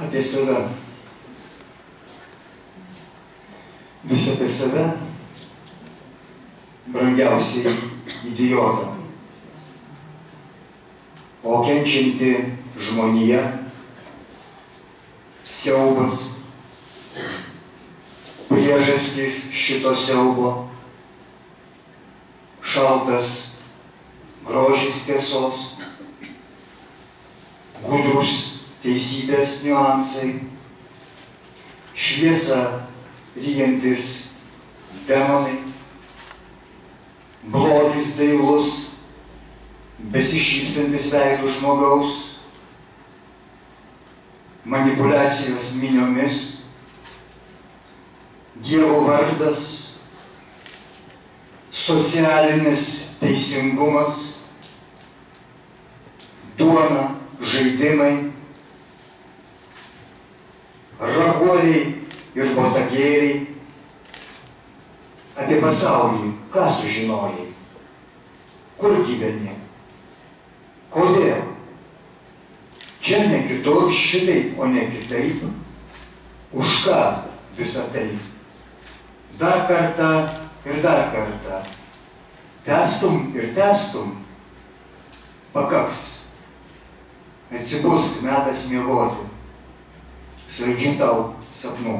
apie save. Vis apie save, brangiausiai idiotą. O kenčianti žmonija, siaubas, priežastys šito siaubo, šaltas grožis tiesos, gudrus teisybės niuansai, šviesa ryjantis demonai, blogis dailus, besišypsantis veidų žmogaus, manipuliacijos miniomis, Dievo vardas, socialinis teisingumas, duona, žaidimai, raguoliai ir botagėliai. Apie pasaulį ką sužinojai? Kur gyveni? Kodėl? Čia ne kitur šitaip, o ne kitaip. Už ką visa tai? Dar kartą ir dar kartą. Testum ir testum. Pakaks. Atsibusk, metas miegoti. Saldžių tau sapnų.